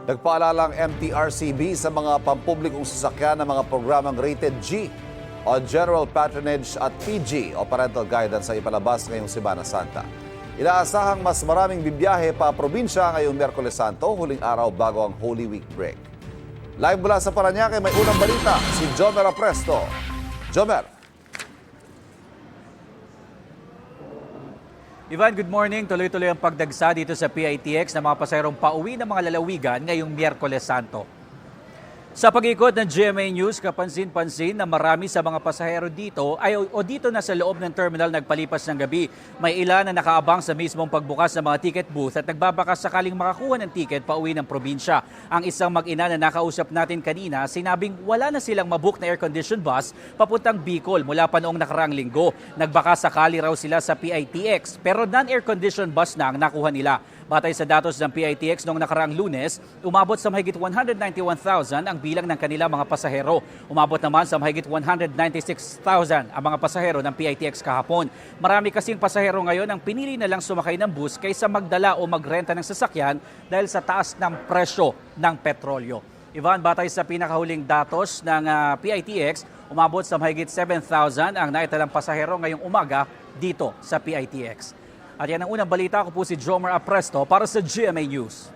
Nagpaalala ang MTRCB sa mga pampublikong sasakyan ng mga programang rated G o General Patronage at PG o Parental Guidance ay ipalabas ngayong Semana Santa. Inaasahang mas maraming bibiyahe pa probinsya ngayong Miyerkules Santo, huling araw bago ang Holy Week break. Live mula sa Parañaque, may unang balita si Jomer Apresto. Jomer. Ivan, good morning. Tuloy-tuloy ang pagdagsa dito sa PITX ng mga pasahero pauwi ng mga lalawigan ngayong Miyerkules Santo. Sa pag-ikot ng GMA News, kapansin-pansin na marami sa mga pasahero dito dito na sa loob ng terminal nagpalipas ng gabi. May ilan na nakaabang sa mismong pagbukas ng mga ticket booth at nagbabakas sakaling makakuha ng ticket pauwi ng probinsya. Ang isang mag-ina na nakausap natin kanina, sinabing wala na silang mabook na air-conditioned bus papuntang Bicol mula pa noong nakaraang linggo. Nagbaka sakali raw sila sa PITX pero non-air-conditioned bus na ang nakuha nila. Batay sa datos ng PITX noong nakaraang Lunes, umabot sa mahigit 191,000 ang bilang ng kanilang mga pasahero. Umabot naman sa mahigit 196,000 ang mga pasahero ng PITX kahapon. Marami kasing pasahero ngayon ang pinili na lang sumakay ng bus kaysa magdala o magrenta ng sasakyan dahil sa taas ng presyo ng petrolyo. Ivan, batay sa pinakahuling datos ng PITX, umabot sa mahigit 7,000 ang naitalang pasahero ngayong umaga dito sa PITX. At yan ang unang balita. Ko po si Jomer Apresto para sa GMA News.